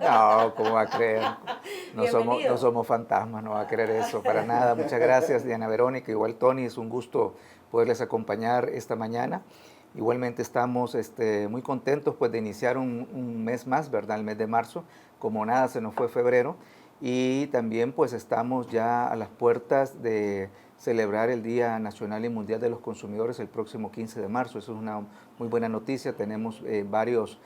No, ¿cómo va a creer? No Bienvenido. somos fantasmas, no va a creer eso, para nada. Muchas gracias, Diana Verónica, igual Tony, es un gusto poderles acompañar esta mañana. Igualmente estamos muy contentos pues, de iniciar un mes más, ¿verdad? El mes de marzo, como nada se nos fue febrero. Y también pues estamos ya a las puertas de celebrar el Día Nacional y Mundial de los Consumidores el próximo 15 de marzo. Eso es una muy buena noticia. Tenemos varios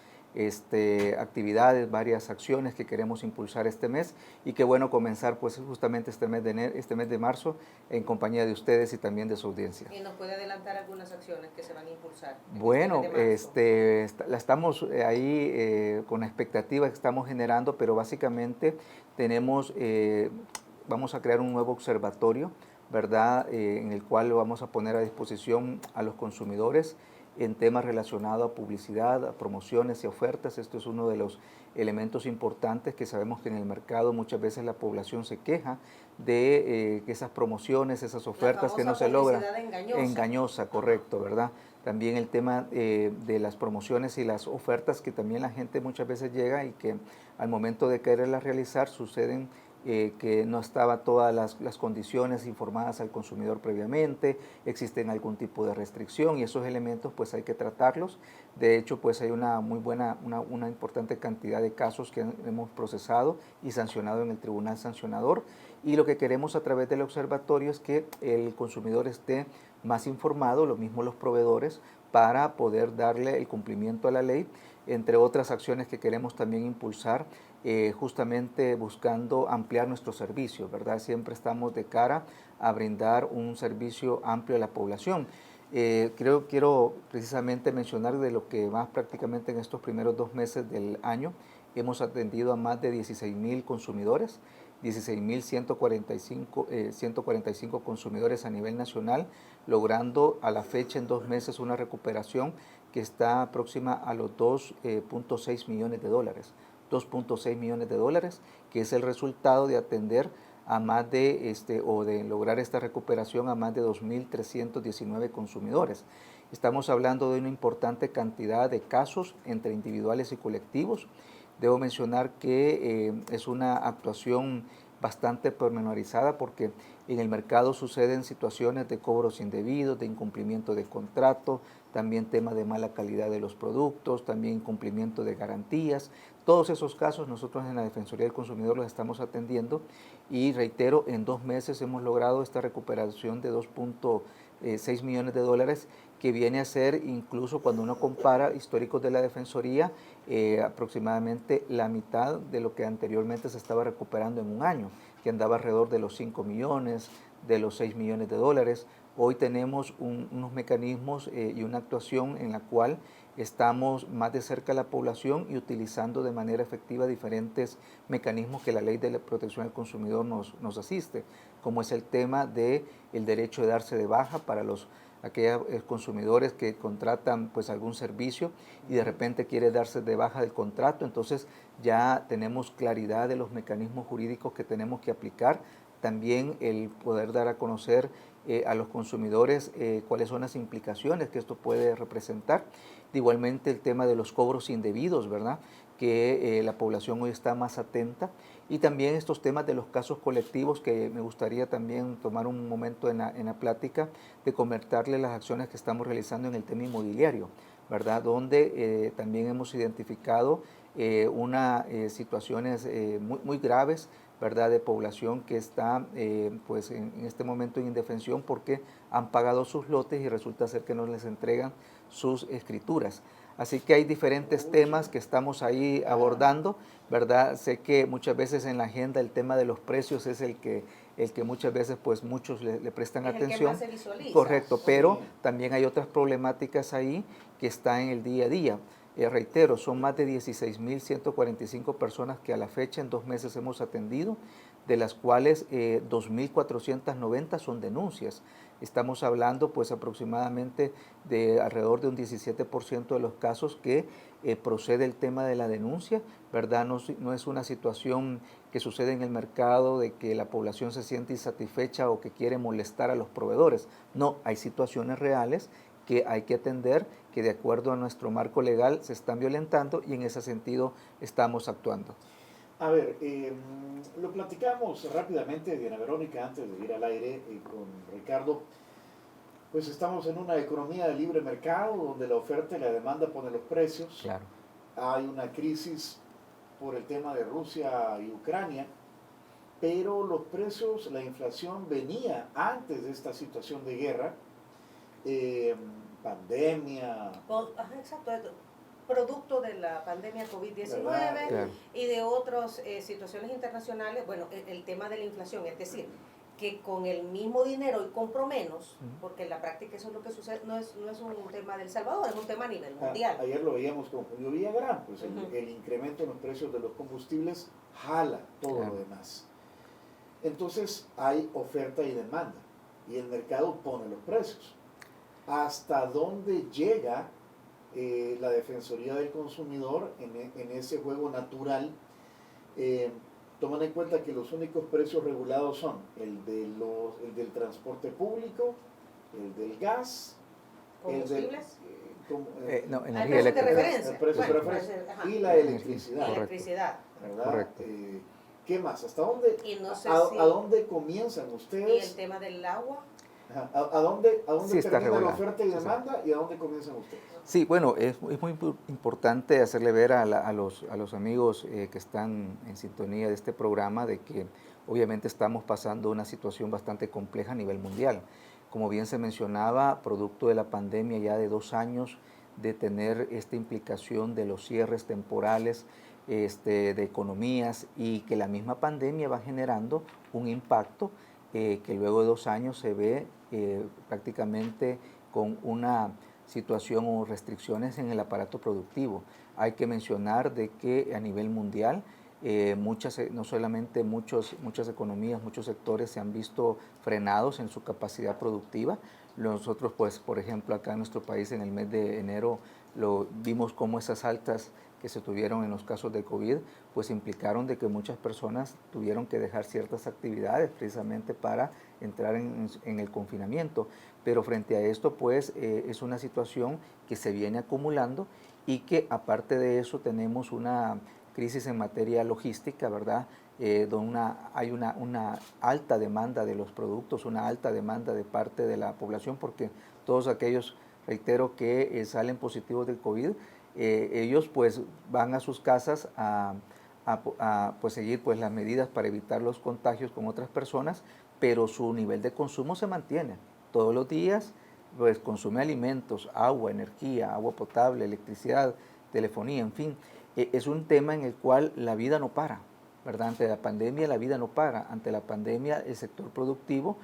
actividades, varias acciones que queremos impulsar este mes y qué bueno comenzar pues justamente este mes de marzo en compañía de ustedes y también de su audiencia. ¿Y nos puede adelantar algunas acciones que se van a impulsar en este mes Bueno, de marzo? la estamos ahí con la expectativa que estamos generando, pero básicamente tenemos, vamos a crear un nuevo observatorio, ¿verdad? En el cual lo vamos a poner a disposición a los consumidores en temas relacionados a publicidad, a promociones y ofertas. Esto es uno de los elementos importantes que sabemos que en el mercado muchas veces la población se queja de que esas promociones, esas La ofertas que no famosa se logran. publicidad engañosa. Engañosa, Ajá. correcto, ¿verdad? También el tema de las promociones y las ofertas que también la gente muchas veces llega y que al momento de quererlas realizar suceden que no estaban todas las condiciones informadas al consumidor previamente, existen algún tipo de restricción y esos elementos pues hay que tratarlos. De hecho pues hay una muy buena, una importante cantidad de casos que hemos procesado y sancionado en el tribunal sancionador y lo que queremos a través del observatorio es que el consumidor esté más informado, lo mismo los proveedores, para poder darle el cumplimiento a la ley, entre otras acciones que queremos también impulsar, justamente buscando ampliar nuestros servicios, ¿verdad? Siempre estamos de cara a brindar un servicio amplio a la población. Quiero precisamente mencionar de lo que más prácticamente en estos primeros 2 meses del año hemos atendido a más de 16,000 consumidores, 16,145 145 consumidores a nivel nacional, logrando a la fecha en 2 meses una recuperación que está próxima a los 2.6 millones de dólares. 2.6 millones de dólares, que es el resultado de atender a más de o de lograr esta recuperación a más de 2.319 consumidores. Estamos hablando de una importante cantidad de casos entre individuales y colectivos. Debo mencionar que es una actuación bastante pormenorizada porque en el mercado suceden situaciones de cobros indebidos, de incumplimiento de contrato, también tema de mala calidad de los productos, también incumplimiento de garantías. Todos esos casos nosotros en la Defensoría del Consumidor los estamos atendiendo y reitero, en 2 meses hemos logrado esta recuperación de 2.6 millones de dólares que viene a ser incluso cuando uno compara históricos de la Defensoría aproximadamente la mitad de lo que anteriormente se estaba recuperando en un año, que andaba alrededor de los 5 millones, de los 6 millones de dólares. Hoy tenemos unos mecanismos y una actuación en la cual estamos más de cerca a la población y utilizando de manera efectiva diferentes mecanismos que la ley de la protección al consumidor nos asiste, como es el tema del derecho de darse de baja para aquellos consumidores que contratan pues algún servicio y de repente quiere darse de baja del contrato, entonces ya tenemos claridad de los mecanismos jurídicos que tenemos que aplicar, también el poder dar a conocer a los consumidores cuáles son las implicaciones que esto puede representar. Igualmente el tema de los cobros indebidos, ¿verdad? Que la población hoy está más atenta y también estos temas de los casos colectivos que me gustaría también tomar un momento en la plática de comentarle las acciones que estamos realizando en el tema inmobiliario, ¿verdad? Donde también hemos identificado unas situaciones muy graves, ¿verdad? De población que está pues en este momento en indefensión porque han pagado sus lotes y resulta ser que no les entregan sus escrituras. Así que hay diferentes temas que estamos ahí abordando, ¿verdad? Sé que muchas veces en la agenda el tema de los precios es el que muchas veces pues muchos le prestan Es el que más atención, se visualiza. correcto, pero también hay otras problemáticas ahí que están en el día a día. Reitero, son más de 16,145 personas que a la fecha en 2 meses hemos atendido, de las cuales 2.490 son denuncias. Estamos hablando pues aproximadamente de alrededor de un 17% de los casos que procede el tema de la denuncia, ¿verdad? No es una situación que sucede en el mercado de que la población se siente insatisfecha o que quiere molestar a los proveedores. No, hay situaciones reales que hay que atender, que de acuerdo a nuestro marco legal se están violentando y en ese sentido estamos actuando. A ver, lo platicamos rápidamente, Diana Verónica, antes de ir al aire con Ricardo. Pues estamos en una economía de libre mercado donde la oferta y la demanda ponen los precios. Claro. Hay una crisis por el tema de Rusia y Ucrania, pero los precios, la inflación venía antes de esta situación de guerra, pandemia. Exacto, producto de la pandemia COVID-19 Claro. y de otras situaciones internacionales. Bueno, el tema de la inflación, es decir, que con el mismo dinero y compro menos, porque en la práctica eso es lo que sucede, no es un tema del Salvador, es un tema a nivel mundial. Ayer lo veíamos con Julio Villagrán, pues el incremento en los precios de los combustibles jala todo lo demás. Entonces hay oferta y demanda, y el mercado pone los precios. ¿Hasta dónde llega la Defensoría del Consumidor en ese juego natural? Tomando en cuenta que los únicos precios regulados son el del transporte público, el del gas, ¿combustibles? Energía eléctrica. El precio de referencia y la electricidad. Electricidad. ¿Verdad? Correcto. ¿Qué más? ¿Hasta dónde? Y no sé ¿A dónde comienzan ustedes? ¿Y el tema del agua? ¿A dónde Sí, termina la oferta y demanda y a dónde comienzan ustedes? Sí, bueno, es muy importante hacerle ver a los amigos que están en sintonía de este programa de que obviamente estamos pasando una situación bastante compleja a nivel mundial. Como bien se mencionaba, producto de la pandemia ya de 2 años de tener esta implicación de los cierres temporales de economías y que la misma pandemia va generando un impacto que luego de 2 años se ve prácticamente con una situación o restricciones en el aparato productivo. Hay que mencionar de que a nivel mundial no solamente muchas economías, muchos sectores se han visto frenados en su capacidad productiva. Nosotros, pues, por ejemplo, acá en nuestro país en el mes de enero vimos cómo esas altas que se tuvieron en los casos de COVID, pues implicaron de que muchas personas tuvieron que dejar ciertas actividades precisamente para entrar en el confinamiento. Pero frente a esto, pues, es una situación que se viene acumulando y que aparte de eso tenemos una crisis en materia logística, ¿verdad? Donde hay una alta demanda de los productos, una alta demanda de parte de la población, porque todos aquellos, reitero, que salen positivos del COVID, ellos pues van a sus casas a pues, seguir pues, las medidas para evitar los contagios con otras personas, pero su nivel de consumo se mantiene. Todos los días pues, consume alimentos, agua, energía, agua potable, electricidad, telefonía, en fin. Es un tema en el cual la vida no para, ¿verdad? Ante la pandemia la vida no para. Ante la pandemia el sector productivo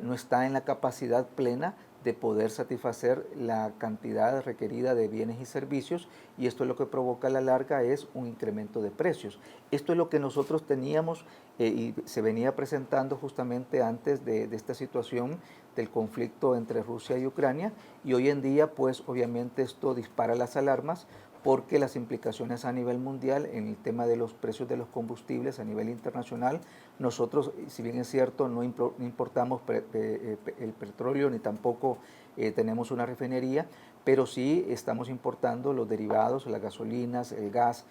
no está en la capacidad plena de poder satisfacer la cantidad requerida de bienes y servicios, y esto es lo que provoca a la larga es un incremento de precios. Esto es lo que nosotros teníamos y se venía presentando justamente antes de esta situación del conflicto entre Rusia y Ucrania, y hoy en día pues obviamente esto dispara las alarmas porque las implicaciones a nivel mundial en el tema de los precios de los combustibles a nivel internacional, nosotros, si bien es cierto, no importamos el petróleo ni tampoco tenemos una refinería, pero sí estamos importando los derivados, las gasolinas, el gas,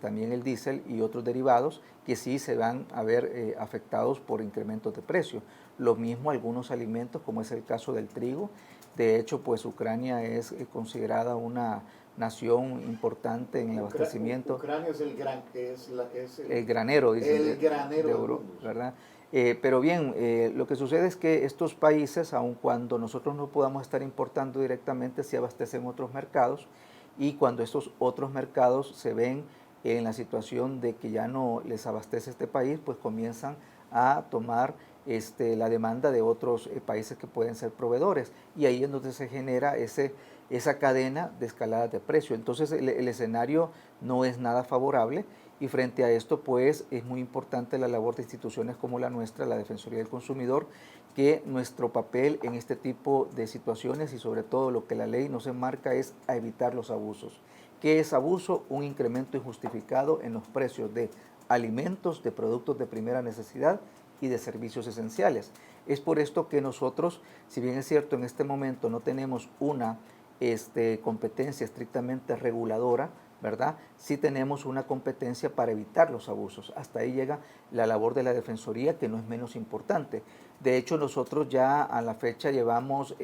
también el diésel y otros derivados que sí se van a ver afectados por incrementos de precio. Lo mismo algunos alimentos, como es el caso del trigo. De hecho, pues Ucrania es considerada una nación importante en el abastecimiento. Ucrania es el granero, dicen, el granero de Europa, ¿verdad? Pero bien, lo que sucede es que estos países, aun cuando nosotros no podamos estar importando directamente, sí abastecen otros mercados, y cuando estos otros mercados se ven en la situación de que ya no les abastece este país, pues comienzan a tomar la demanda de otros países que pueden ser proveedores, y ahí es donde se genera esa cadena de escaladas de precio. Entonces el escenario no es nada favorable, y frente a esto pues es muy importante la labor de instituciones como la nuestra, la Defensoría del Consumidor, que nuestro papel en este tipo de situaciones y sobre todo lo que la ley nos enmarca es a evitar los abusos. ¿Qué es abuso? Un incremento injustificado en los precios de alimentos, de productos de primera necesidad y de servicios esenciales. Es por esto que nosotros, si bien es cierto, en este momento no tenemos una competencia estrictamente reguladora, ¿verdad? Sí tenemos una competencia para evitar los abusos. Hasta ahí llega la labor de la Defensoría, que no es menos importante. De hecho, nosotros ya a la fecha llevamos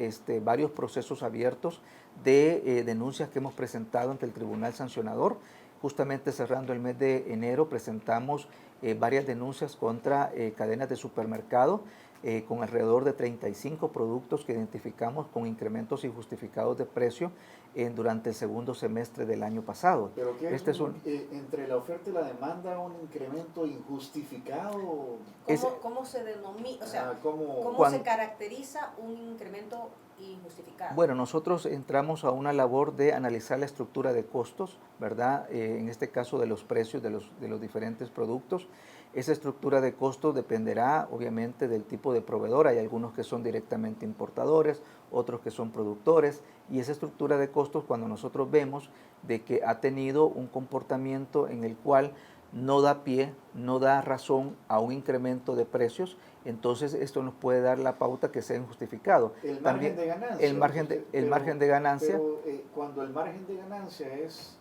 varios procesos abiertos de denuncias que hemos presentado ante el Tribunal Sancionador. Justamente cerrando el mes de enero presentamos varias denuncias contra cadenas de supermercado con alrededor de 35 productos que identificamos con incrementos injustificados de precio durante el segundo semestre del año pasado. ¿Pero qué entre la oferta y la demanda un incremento injustificado? ¿Cómo se denomina? O sea, ¿cómo se caracteriza un incremento injustificado? Bueno, nosotros entramos a una labor de analizar la estructura de costos, ¿verdad? En este caso de los precios de los diferentes productos. Esa estructura de costos dependerá obviamente del tipo de proveedor. Hay algunos que son directamente importadores, otros que son productores, y esa estructura de costos, cuando nosotros vemos de que ha tenido un comportamiento en el cual no da pie, no da razón a un incremento de precios, entonces esto nos puede dar la pauta que sea injustificado. El margen de ganancia. El margen de ganancia. Pero cuando el margen de ganancia es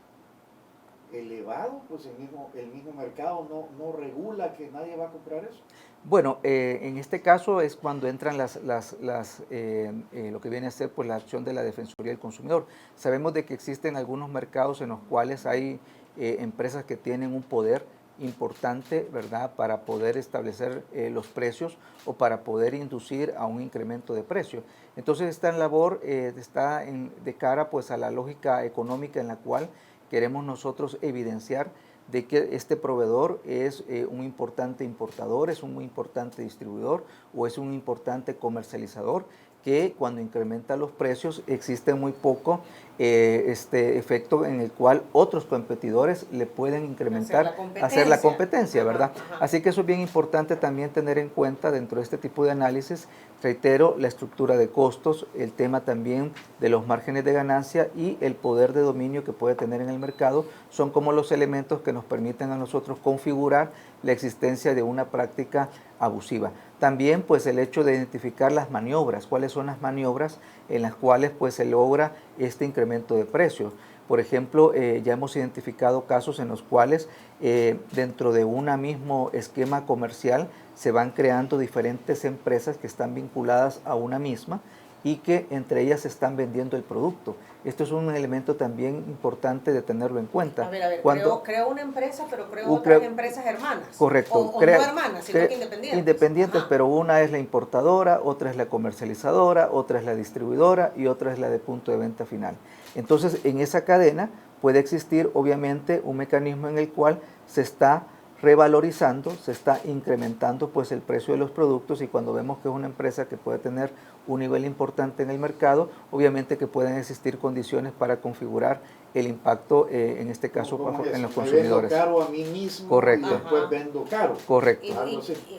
elevado, pues el mismo mercado no regula que nadie va a comprar eso. Bueno, en este caso es cuando entran lo que viene a ser pues, la acción de la Defensoría del Consumidor. Sabemos de que existen algunos mercados en los cuales hay empresas que tienen un poder importante, ¿verdad?, para poder establecer los precios o para poder inducir a un incremento de precios. Entonces esta labor está de cara pues, a la lógica económica en la cual queremos nosotros evidenciar de que este proveedor es un importante importador, es un muy importante distribuidor o es un importante comercializador que cuando incrementa los precios existe muy poco efecto en el cual otros competidores le pueden incrementar, hacer la competencia, ¿verdad? Ajá. Así que eso es bien importante también tener en cuenta dentro de este tipo de análisis, reitero, la estructura de costos, el tema también de los márgenes de ganancia y el poder de dominio que puede tener en el mercado, son como los elementos que nos permiten a nosotros configurar la existencia de una práctica abusiva. También pues el hecho de identificar las maniobras, cuáles son las maniobras en las cuales pues se logra este incremento de precios. Por ejemplo, ya hemos identificado casos en los cuales dentro de un mismo esquema comercial se van creando diferentes empresas que están vinculadas a una misma y que entre ellas se están vendiendo el producto. Esto es un elemento también importante de tenerlo en cuenta. A ver, creo una empresa, pero creo otras empresas hermanas. Correcto. O no hermanas, sino que independientes. Independientes, pero una es la importadora, otra es la comercializadora, otra es la distribuidora y otra es la de punto de venta final. Entonces, en esa cadena puede existir obviamente un mecanismo en el cual se está revalorizando, se está incrementando pues el precio de los productos, y cuando vemos que es una empresa que puede tener un nivel importante en el mercado, obviamente que pueden existir condiciones para configurar el impacto, en este caso en los consumidores. Me vendo caro a mí mismo. Correcto. Y después vendo caro. Correcto.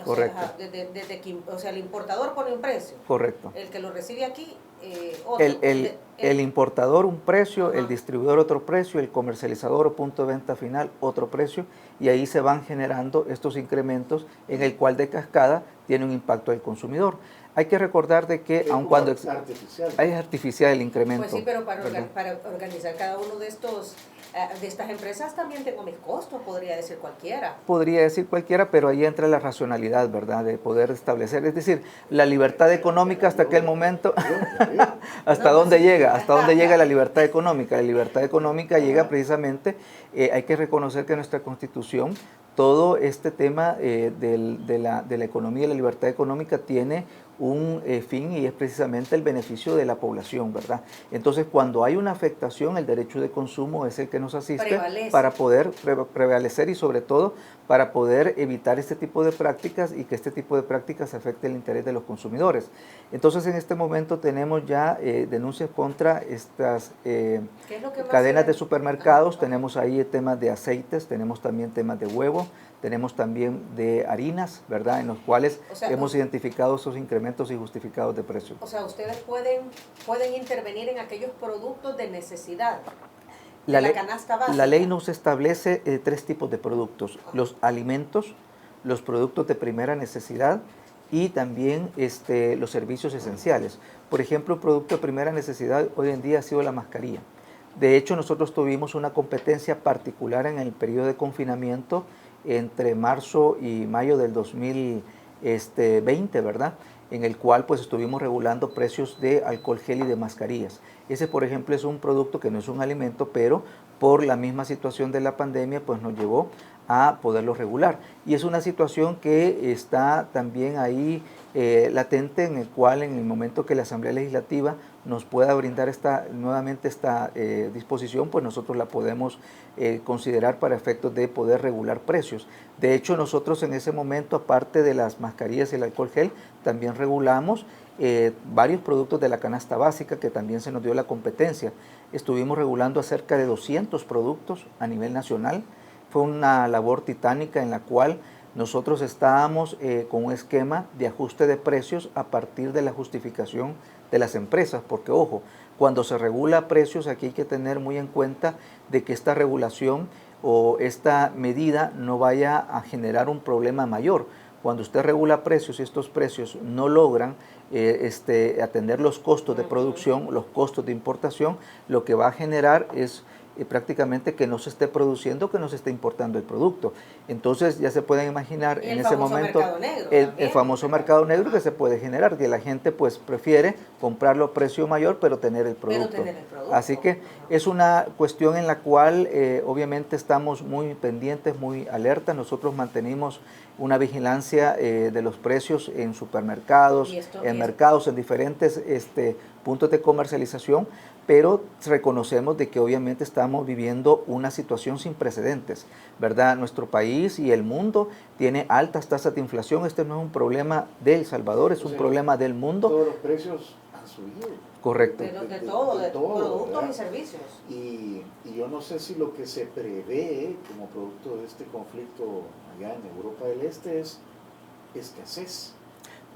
Correcto. O sea, el importador pone un precio. Correcto. El que lo recibe aquí, otro. El importador un precio, Ajá. el distribuidor otro precio, el comercializador o punto de venta final otro precio, y ahí se van generando estos incrementos en el cual de cascada tiene un impacto al consumidor. Hay que recordar de que aun cuando es artificial el incremento. Pues sí, pero para organizar cada uno de estas empresas también tengo mis costos, podría decir cualquiera. Podría decir cualquiera, pero ahí entra la racionalidad, ¿verdad?, de poder establecer, es decir, la libertad económica hasta aquel momento, ¿hasta dónde llega? ¿Hasta dónde llega la libertad económica? La libertad económica llega precisamente, hay que reconocer que nuestra Constitución, todo este tema de la economía y la libertad económica tiene un fin, y es precisamente el beneficio de la población, ¿verdad? Entonces, cuando hay una afectación, el derecho de consumo es el que nos asiste para poder prevalecer y sobre todo para poder evitar este tipo de prácticas y que este tipo de prácticas afecte el interés de los consumidores. Entonces, en este momento tenemos ya denuncias contra estas cadenas de supermercados. Tenemos ahí temas de aceites, tenemos también temas de huevo, tenemos también de harinas, ¿verdad?, en los cuales hemos identificado esos incrementos injustificados de precio. O sea, ustedes pueden intervenir en aquellos productos de necesidad. La canasta básica. La ley nos establece 3 tipos de productos: los alimentos, los productos de primera necesidad y también los servicios esenciales. Por ejemplo, un producto de primera necesidad hoy en día ha sido la mascarilla. De hecho, nosotros tuvimos una competencia particular en el periodo de confinamiento entre marzo y mayo del 2020, ¿verdad? En el cual pues estuvimos regulando precios de alcohol gel y de mascarillas. Ese, por ejemplo, es un producto que no es un alimento, pero por la misma situación de la pandemia pues nos llevó a poderlo regular. Y es una situación que está también ahí latente, en el cual en el momento que la Asamblea Legislativa nos pueda brindar nuevamente esta disposición, pues nosotros la podemos considerar para efectos de poder regular precios. De hecho, nosotros en ese momento, aparte de las mascarillas y el alcohol gel, también regulamos varios productos de la canasta básica, que también se nos dio la competencia. Estuvimos regulando cerca de 200 productos a nivel nacional. Fue una labor titánica en la cual nosotros estábamos con un esquema de ajuste de precios a partir de la justificación de las empresas, porque ojo, cuando se regula precios aquí hay que tener muy en cuenta de que esta regulación o esta medida no vaya a generar un problema mayor. Cuando usted regula precios y estos precios no logran atender los costos de producción, los costos de importación, lo que va a generar es prácticamente que no se esté produciendo, que no se esté importando el producto. Entonces ya se pueden imaginar en ese momento el famoso mercado negro que se puede generar, que la gente pues prefiere comprarlo a precio mayor pero tener el producto. Así que es una cuestión en la cual obviamente estamos muy pendientes, muy alertas. Nosotros mantenemos una vigilancia de los precios en supermercados, en mercados, en diferentes puntos de comercialización, pero reconocemos de que obviamente estamos viviendo una situación sin precedentes, ¿verdad? Nuestro país y el mundo tiene altas tasas de inflación. Este no es un problema de El Salvador, es un problema del mundo. Todos los precios han subido. Correcto. De todo, productos, ¿verdad? Y servicios. Y yo no sé si lo que se prevé como producto de este conflicto allá en Europa del Este es escasez.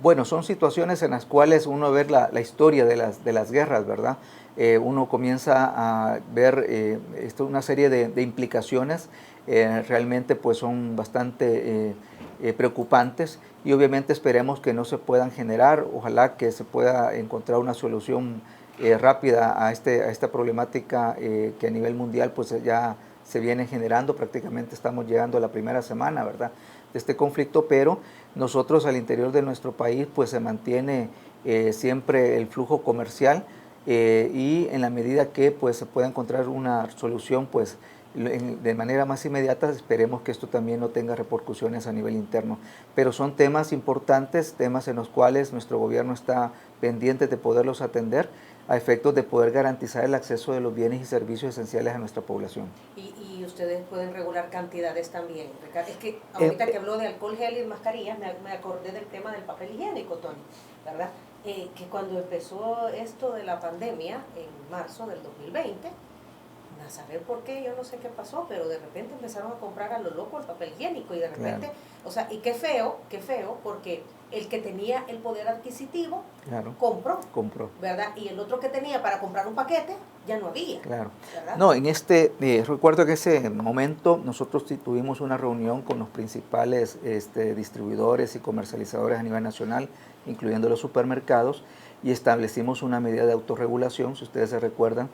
Bueno, son situaciones en las cuales uno ve la historia de las guerras, ¿verdad? Uno comienza a ver una serie de implicaciones, realmente pues son bastante preocupantes, y obviamente esperemos que no se puedan generar. Ojalá que se pueda encontrar una solución rápida a esta problemática que a nivel mundial pues ya se viene generando. Prácticamente estamos llegando a la primera semana, ¿verdad?, de este conflicto, pero nosotros al interior de nuestro país pues se mantiene siempre el flujo comercial, y en la medida que pues se pueda encontrar una solución pues de manera más inmediata, esperemos que esto también no tenga repercusiones a nivel interno. Pero son temas importantes, temas en los cuales nuestro gobierno está pendiente de poderlos atender a efectos de poder garantizar el acceso de los bienes y servicios esenciales a nuestra población. Y ustedes pueden regular cantidades también, Ricardo. Es que ahorita que habló de alcohol gel y mascarillas, me acordé del tema del papel higiénico, Tony, ¿verdad? Que cuando empezó esto de la pandemia, en marzo del 2020, a saber por qué, yo no sé qué pasó, pero de repente empezaron a comprar a lo loco el papel higiénico, y de repente, claro. O sea, y qué feo, porque el que tenía el poder adquisitivo, claro, compró, ¿verdad? Y el otro que tenía para comprar un paquete, ya no había. Claro. ¿Verdad? No, recuerdo que ese momento nosotros tuvimos una reunión con los principales distribuidores y comercializadores a nivel nacional, incluyendo los supermercados, y establecimos una medida de autorregulación. Si ustedes se recuerdan,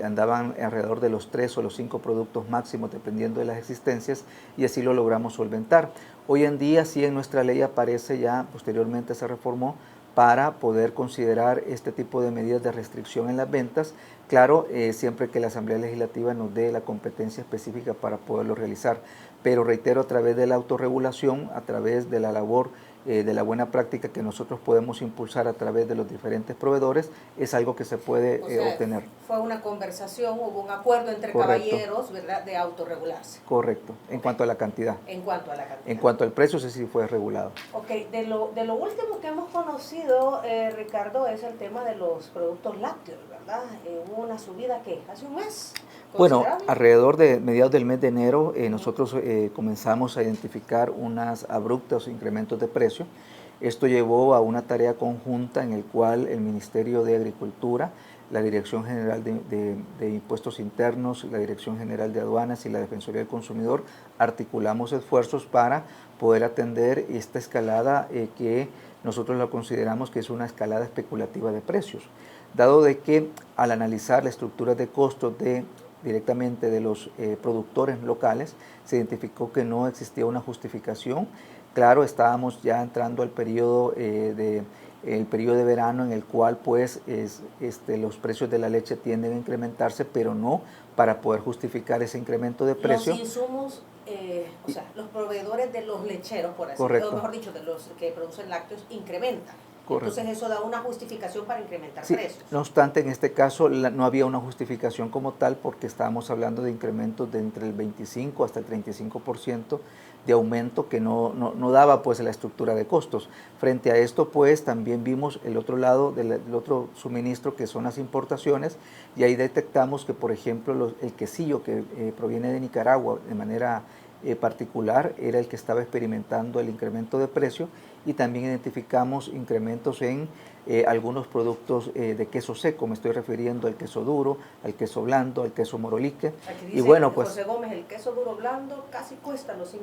andaban alrededor de los 3 o los 5 productos máximos dependiendo de las existencias, y así lo logramos solventar. Hoy en día sí en nuestra ley aparece, ya posteriormente se reformó, para poder considerar este tipo de medidas de restricción en las ventas, claro, siempre que la Asamblea Legislativa nos dé la competencia específica para poderlo realizar. Pero reitero, a través de la autorregulación, a través de la labor de la buena práctica que nosotros podemos impulsar a través de los diferentes proveedores, es algo que se puede obtener. Fue una conversación, hubo un acuerdo entre caballeros, ¿verdad?, de autorregularse. Correcto, en cuanto a la cantidad. En cuanto a la cantidad. En cuanto al precio, sí fue regulado. Ok, de lo último que hemos conocido, Ricardo, es el tema de los productos lácteos, ¿verdad? Hubo una subida, ¿qué? ¿Hace un mes? Bueno, alrededor de mediados del mes de enero nosotros comenzamos a identificar unos abruptos incrementos de precio. Esto llevó a una tarea conjunta en el cual el Ministerio de Agricultura la Dirección General de Impuestos Internos, la Dirección General de Aduanas y la Defensoría del Consumidor articulamos esfuerzos para poder atender esta escalada que nosotros la consideramos que es una escalada especulativa de precios, dado de que al analizar la estructura de costos directamente de los productores locales, se identificó que no existía una justificación. Claro, estábamos ya entrando al periodo el periodo de verano en el cual pues los precios de la leche tienden a incrementarse, pero no para poder justificar ese incremento de precio. Los insumos, o sea, los proveedores de los lecheros, por así Correcto. o mejor dicho, de los que producen lácteos, incrementan. Correcto. Entonces eso da una justificación para incrementar Sí, precios. no obstante, en este caso no había una justificación como tal porque estábamos hablando de incrementos de entre el 25 hasta el 35% de aumento que no daba pues la estructura de costos. Frente a esto pues también vimos el otro lado del otro suministro que son las importaciones y ahí detectamos que por ejemplo el quesillo que proviene de Nicaragua de manera particular era el que estaba experimentando el incremento de precio y también identificamos incrementos en algunos productos de queso seco, me estoy refiriendo al queso duro, al queso blando, al queso morolique. Aquí dice y bueno, pues, José Gómez, el queso duro blando casi cuesta los $5.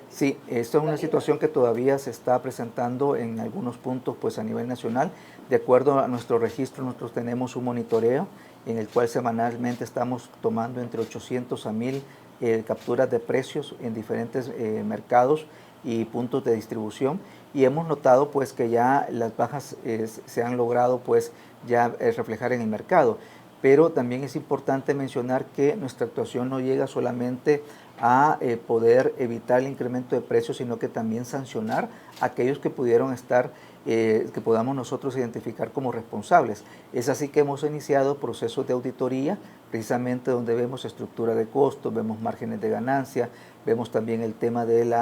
Sí, esto es una situación que todavía se está presentando en algunos puntos pues a nivel nacional. De acuerdo a nuestro registro, nosotros tenemos un monitoreo en el cual semanalmente estamos tomando entre 800 a 1000 capturas de precios en diferentes mercados y puntos de distribución y hemos notado pues que ya las bajas se han logrado pues ya reflejar en el mercado, pero también es importante mencionar que nuestra actuación no llega solamente a poder evitar el incremento de precios, sino que también sancionar a aquellos que pudieron estar que podamos nosotros identificar como responsables. Es así que hemos iniciado procesos de auditoría, precisamente donde vemos estructura de costos, vemos márgenes de ganancia, vemos también el tema del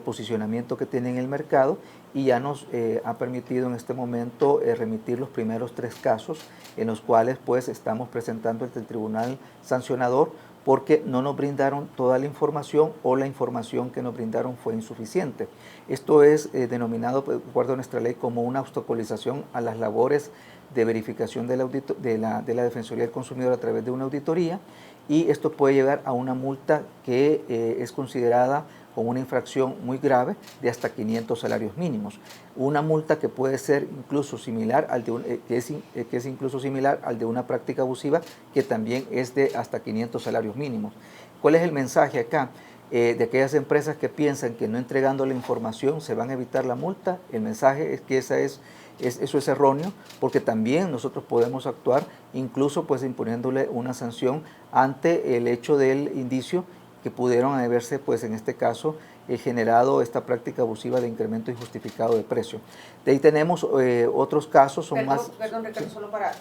posicionamiento que tiene en el mercado y ya nos ha permitido en este momento remitir los primeros 3 casos en los cuales pues estamos presentando ante el tribunal sancionador porque no nos brindaron toda la información o la información que nos brindaron fue insuficiente. Esto es denominado, de acuerdo a nuestra ley, como una obstaculización a las labores de verificación de la Defensoría del Consumidor a través de una auditoría y esto puede llegar a una multa que es considerada como una infracción muy grave de hasta 500 salarios mínimos. Una multa que puede ser incluso similar al de que es incluso similar al de una práctica abusiva que también es de hasta 500 salarios mínimos. ¿Cuál es el mensaje acá? De aquellas empresas que piensan que no entregando la información se van a evitar la multa, el mensaje es que eso es erróneo, porque también nosotros podemos actuar incluso pues imponiéndole una sanción ante el hecho del indicio que pudieron haberse, pues en este caso, generado esta práctica abusiva de incremento injustificado de precio. De ahí tenemos otros casos, Perdón, Ricardo, solo para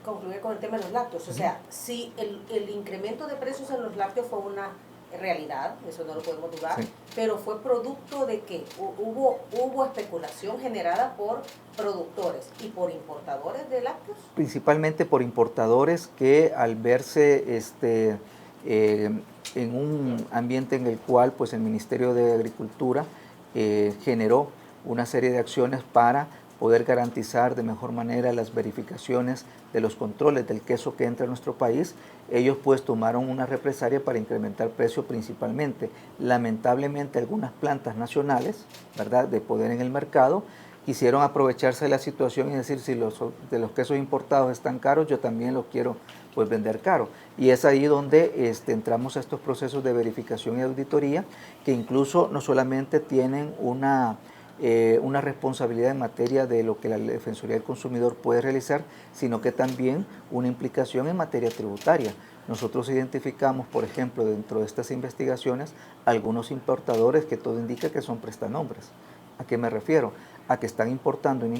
concluir con el tema de los lácteos. O sea, si el incremento de precios en los lácteos fue una realidad, eso no lo podemos dudar, sí. Pero fue producto de que hubo especulación generada por productores y por importadores de lácteos. Principalmente por importadores que al verse en un ambiente en el cual pues el Ministerio de Agricultura generó una serie de acciones para poder garantizar de mejor manera las verificaciones de los controles del queso que entra a nuestro país, ellos pues tomaron una represalia para incrementar precio principalmente. Lamentablemente algunas plantas nacionales, ¿verdad?, de poder en el mercado, quisieron aprovecharse de la situación y decir si los quesos importados están caros, yo también los quiero pues vender caro. Y es ahí donde entramos a estos procesos de verificación y auditoría que incluso no solamente tienen una responsabilidad en materia de lo que la Defensoría del Consumidor puede realizar, sino que también una implicación en materia tributaria. Nosotros identificamos, por ejemplo, dentro de estas investigaciones, algunos importadores que todo indica que son prestanombres. ¿A qué me refiero? A que están importando una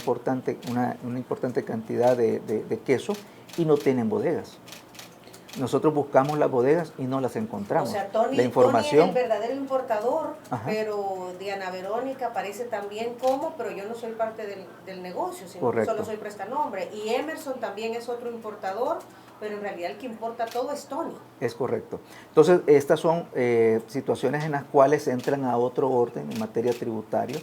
importante cantidad de queso y no tienen bodegas. Nosotros buscamos las bodegas y no las encontramos. O sea, Tony es el verdadero importador, ajá, pero Diana Verónica aparece también pero yo no soy parte del negocio, sino que solo soy prestanombre. Y Emerson también es otro importador, pero en realidad el que importa todo es Tony. Es correcto. Entonces, estas son situaciones en las cuales entran a otro orden en materia tributaria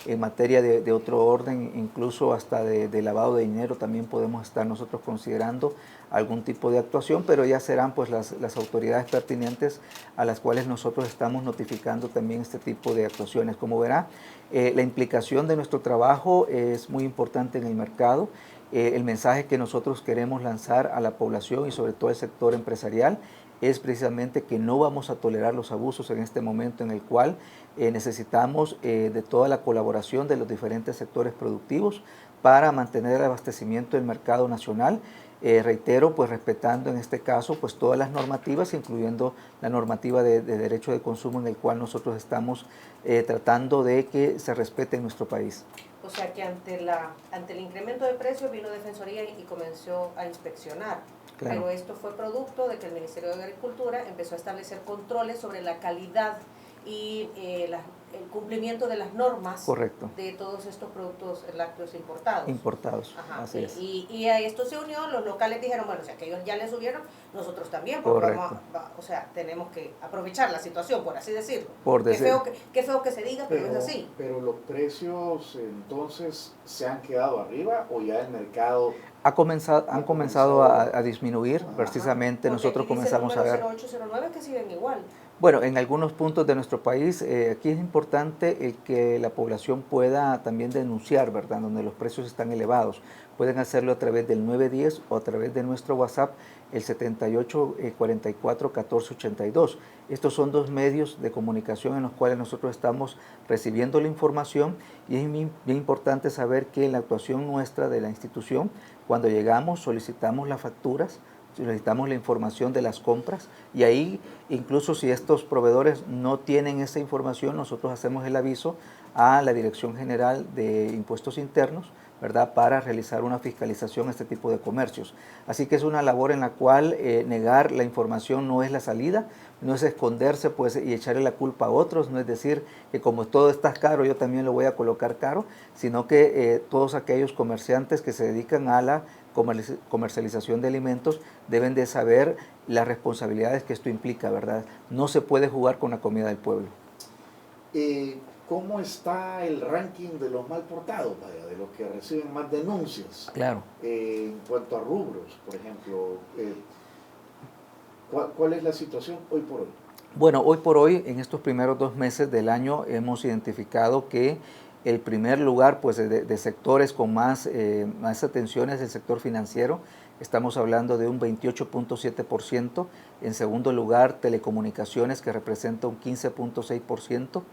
en materia de otro orden, incluso hasta de lavado de dinero, también podemos estar nosotros considerando algún tipo de actuación, pero ya serán pues las autoridades pertinentes a las cuales nosotros estamos notificando también este tipo de actuaciones. Como verá, la implicación de nuestro trabajo es muy importante en el mercado. El mensaje que nosotros queremos lanzar a la población y sobre todo al sector empresarial es precisamente que no vamos a tolerar los abusos en este momento en el cual necesitamos de toda la colaboración de los diferentes sectores productivos para mantener el abastecimiento del mercado nacional. Reitero, pues respetando en este caso pues todas las normativas, incluyendo la normativa de derecho de consumo en el cual nosotros estamos tratando de que se respete en nuestro país. O sea que ante el incremento de precios vino Defensoría y comenzó a inspeccionar. Claro. Pero esto fue producto de que el Ministerio de Agricultura empezó a establecer controles sobre la calidad y el cumplimiento de las normas. Correcto. De todos estos productos lácteos importados. Importados, ajá, así es. Y a esto se unió, los locales dijeron, bueno, o sea, que ellos ya le subieron, nosotros también, porque o sea, tenemos que aprovechar la situación, por así decirlo. Qué feo que se diga, pero es así. Pero los precios entonces se han quedado arriba o ya el mercado... Han comenzado a disminuir, precisamente nosotros comenzamos a ver... 0809 que siguen igual. Bueno, en algunos puntos de nuestro país, aquí es importante el que la población pueda también denunciar, ¿verdad?, donde los precios están elevados. Pueden hacerlo a través del 910 o a través de nuestro WhatsApp, el 7844-1482. Estos son dos medios de comunicación en los cuales nosotros estamos recibiendo la información y es bien importante saber que la actuación nuestra de la institución, cuando llegamos solicitamos las facturas, solicitamos la información de las compras y ahí incluso si estos proveedores no tienen esa información, nosotros hacemos el aviso a la Dirección General de Impuestos Internos, ¿verdad?, para realizar una fiscalización a este tipo de comercios. Así que es una labor en la cual negar la información no es la salida, no es esconderse pues, y echarle la culpa a otros, no es decir que como todo está caro yo también lo voy a colocar caro, sino que todos aquellos comerciantes que se dedican a la comercialización de alimentos deben de saber las responsabilidades que esto implica, ¿verdad? No se puede jugar con la comida del pueblo. ¿Cómo está el ranking de los mal portados, vaya, de los que reciben más denuncias? Claro. En cuanto a rubros, por ejemplo, ¿cuál es la situación hoy por hoy? Bueno, hoy por hoy, en estos primeros 2 meses del año, hemos identificado que el primer lugar pues, de sectores con más atención es el sector financiero. Estamos hablando de un 28.7%. En segundo lugar, telecomunicaciones, que representa un 15.6%.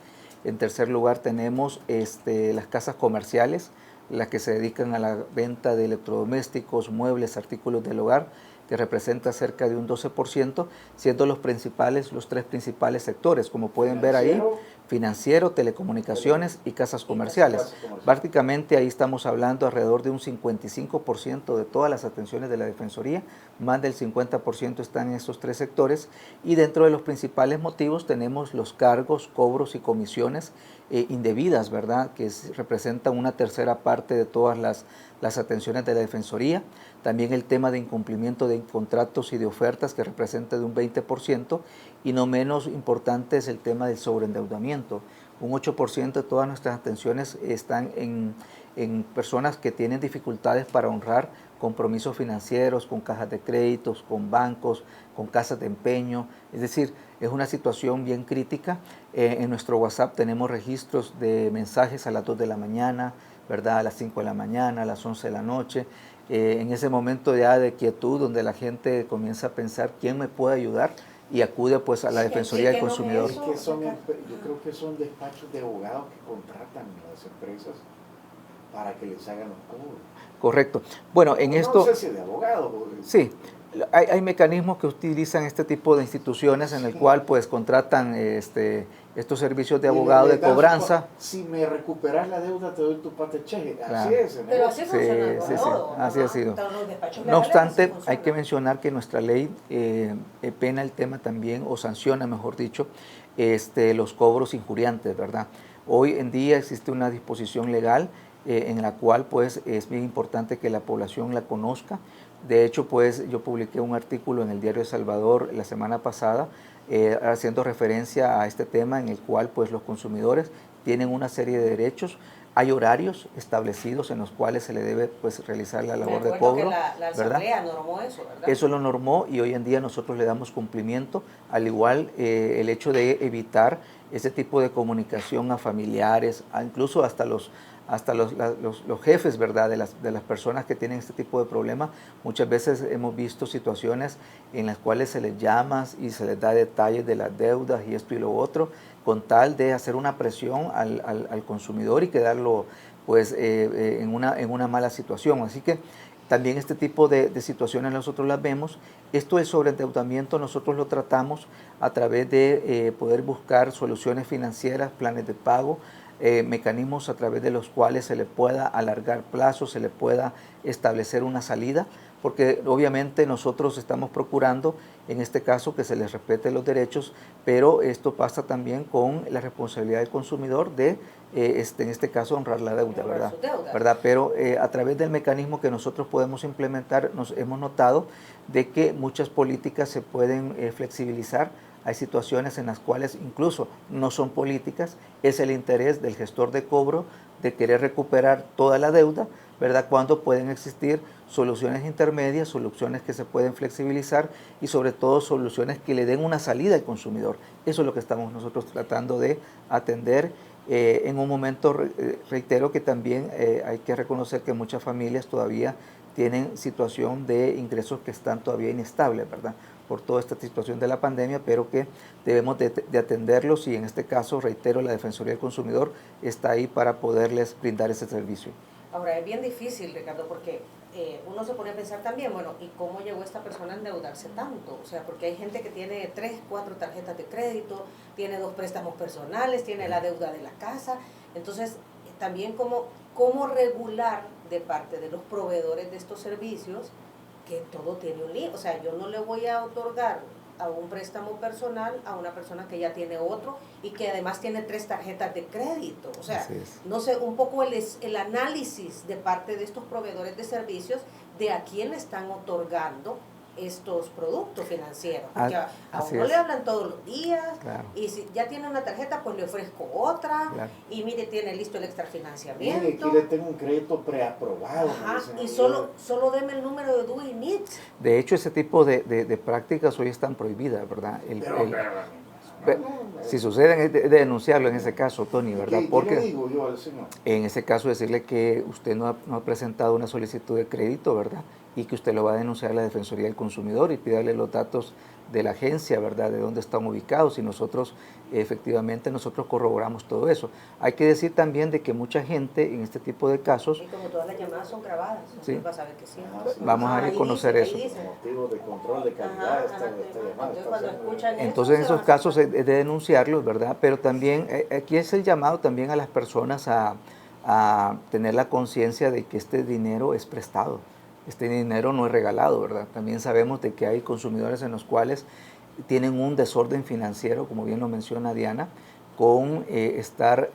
En tercer lugar tenemos las casas comerciales, las que se dedican a la venta de electrodomésticos, muebles, artículos del hogar, que representa cerca de un 12%, siendo los tres principales sectores, como pueden ver ahí, financiero, telecomunicaciones y casas comerciales. Prácticamente ahí estamos hablando alrededor de un 55% de todas las atenciones de la Defensoría, más del 50% están en estos 3 sectores, y dentro de los principales motivos tenemos los cargos, cobros y comisiones indebidas, ¿verdad?, que representan una tercera parte de todas las atenciones de la Defensoría. También el tema de incumplimiento de contratos y de ofertas, que representa de un 20%, y no menos importante es el tema del sobreendeudamiento. Un 8% de todas nuestras atenciones están en personas que tienen dificultades para honrar compromisos financieros, con cajas de créditos, con bancos, con casas de empeño. Es decir, es una situación bien crítica. En nuestro WhatsApp tenemos registros de mensajes a las 2 de la mañana, ¿verdad?, a las 5 de la mañana, a las 11 de la noche. En ese momento ya de quietud, donde la gente comienza a pensar quién me puede ayudar y acude pues a la Defensoría del Consumidor. Yo creo que son despachos de abogados que contratan a las empresas para que les hagan los cobros. Correcto. Bueno, en esto... No sé si de abogados. Sí, hay mecanismos que utilizan este tipo de instituciones en el cual pues contratan estos servicios de abogado de cobranza. Si me recuperas la deuda te doy tu parte cheque. Claro. Así es. Pero así funciona todo, así ha sido. No obstante, hay que mencionar que nuestra ley pena el tema también, o sanciona, mejor dicho, los cobros injuriantes, ¿verdad? Hoy en día existe una disposición legal en la cual pues es bien importante que la población la conozca. De hecho, pues yo publiqué un artículo en el Diario de Salvador la semana pasada haciendo referencia a este tema, en el cual pues los consumidores tienen una serie de derechos. Hay horarios establecidos en los cuales se le debe pues realizar la labor de cobro. Que la Asamblea normó eso, ¿verdad? Eso lo normó y hoy en día nosotros le damos cumplimiento, al igual el hecho de evitar ese tipo de comunicación a familiares, incluso hasta los jefes, ¿verdad?, de las personas que tienen este tipo de problemas. Muchas veces hemos visto situaciones en las cuales se les llama y se les da detalles de las deudas y esto y lo otro, con tal de hacer una presión al consumidor y quedarlo pues, en una mala situación. Así que también este tipo de situaciones nosotros las vemos. Esto es sobreendeudamiento, nosotros lo tratamos a través de poder buscar soluciones financieras, planes de pago, mecanismos a través de los cuales se le pueda alargar plazos, se le pueda establecer una salida, porque obviamente nosotros estamos procurando, en este caso, que se les respete los derechos, pero esto pasa también con la responsabilidad del consumidor de, en este caso, honrar la deuda, ¿verdad? Pero a través del mecanismo que nosotros podemos implementar, nos hemos notado de que muchas políticas se pueden flexibilizar. Hay situaciones en las cuales incluso no son políticas, es el interés del gestor de cobro de querer recuperar toda la deuda, ¿verdad? Cuando pueden existir soluciones intermedias, soluciones que se pueden flexibilizar y sobre todo soluciones que le den una salida al consumidor. Eso es lo que estamos nosotros tratando de atender. En un momento, reitero que también hay que reconocer que muchas familias todavía tienen situación de ingresos que están todavía inestables, ¿verdad?, por toda esta situación de la pandemia, pero que debemos de atenderlos y en este caso, reitero, la Defensoría del Consumidor está ahí para poderles brindar ese servicio. Ahora, es bien difícil, Ricardo, porque uno se pone a pensar también, bueno, ¿y cómo llegó esta persona a endeudarse tanto? O sea, porque hay gente que tiene 3, 4 tarjetas de crédito, tiene 2 préstamos personales, tiene la deuda de la casa. Entonces, también cómo regular de parte de los proveedores de estos servicios que todo tiene un lío. O sea, yo no le voy a otorgar a un préstamo personal a una persona que ya tiene otro y que además tiene 3 tarjetas de crédito. O sea, no sé, un poco el análisis de parte de estos proveedores de servicios de a quién le están otorgando estos productos financieros. Porque a uno le hablan todos los días, claro, y si ya tiene una tarjeta, pues le ofrezco otra, claro, y mire, tiene listo el extrafinanciamiento. Mire, aquí le tengo un crédito preaprobado. Y solo deme el número de Do It Need. De hecho, ese tipo de prácticas hoy están prohibidas, ¿verdad? Si sucede, es de denunciarlo en ese caso, Tony, ¿verdad? Porque ¿qué le digo yo al señor? En ese caso, decirle que usted no ha presentado una solicitud de crédito, ¿verdad?, y que usted lo va a denunciar a la Defensoría del Consumidor y pídale los datos de la agencia, ¿verdad?, de dónde están ubicados, y nosotros, efectivamente, nosotros corroboramos todo eso. Hay que decir también de que mucha gente en este tipo de casos... Y como todas las llamadas son grabadas, ¿sí?, va a saber que sí. Vamos a reconocer eso. Motivo de control de calidad, entonces, en esos casos es de denunciarlos, ¿verdad? Pero también, aquí es el llamado también a las personas a tener la conciencia de que este dinero es prestado. Este dinero no es regalado, ¿verdad? También sabemos de que hay consumidores en los cuales tienen un desorden financiero, como bien lo menciona Diana, con estar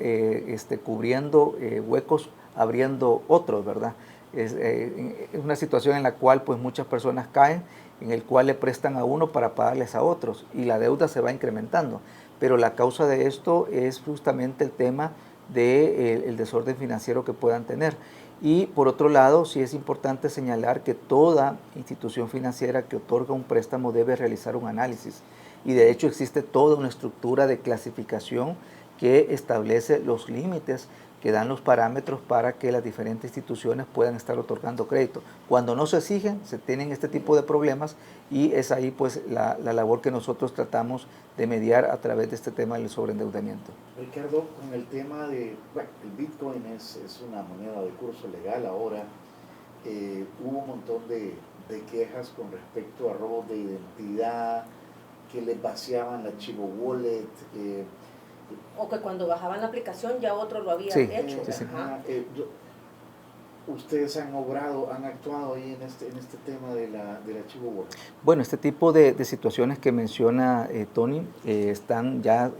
cubriendo huecos, abriendo otros, ¿verdad? Es una situación en la cual pues muchas personas caen, en el cual le prestan a uno para pagarles a otros y la deuda se va incrementando. Pero la causa de esto es justamente el tema del desorden financiero que puedan tener. Y por otro lado, sí es importante señalar que toda institución financiera que otorga un préstamo debe realizar un análisis. Y de hecho existe toda una estructura de clasificación que establece los límites, que dan los parámetros para que las diferentes instituciones puedan estar otorgando crédito. Cuando no se exigen, se tienen este tipo de problemas y es ahí pues la labor que nosotros tratamos de mediar a través de este tema del sobreendeudamiento. Ricardo, con el tema de, bueno, el Bitcoin es una moneda de curso legal ahora, hubo un montón de quejas con respecto a robos de identidad, que les vaciaban el archivo wallet, o que cuando bajaban la aplicación ya otro lo había hecho. ¿Ustedes han actuado ahí en este tema del archivo web? Bueno, este tipo de situaciones que menciona Tony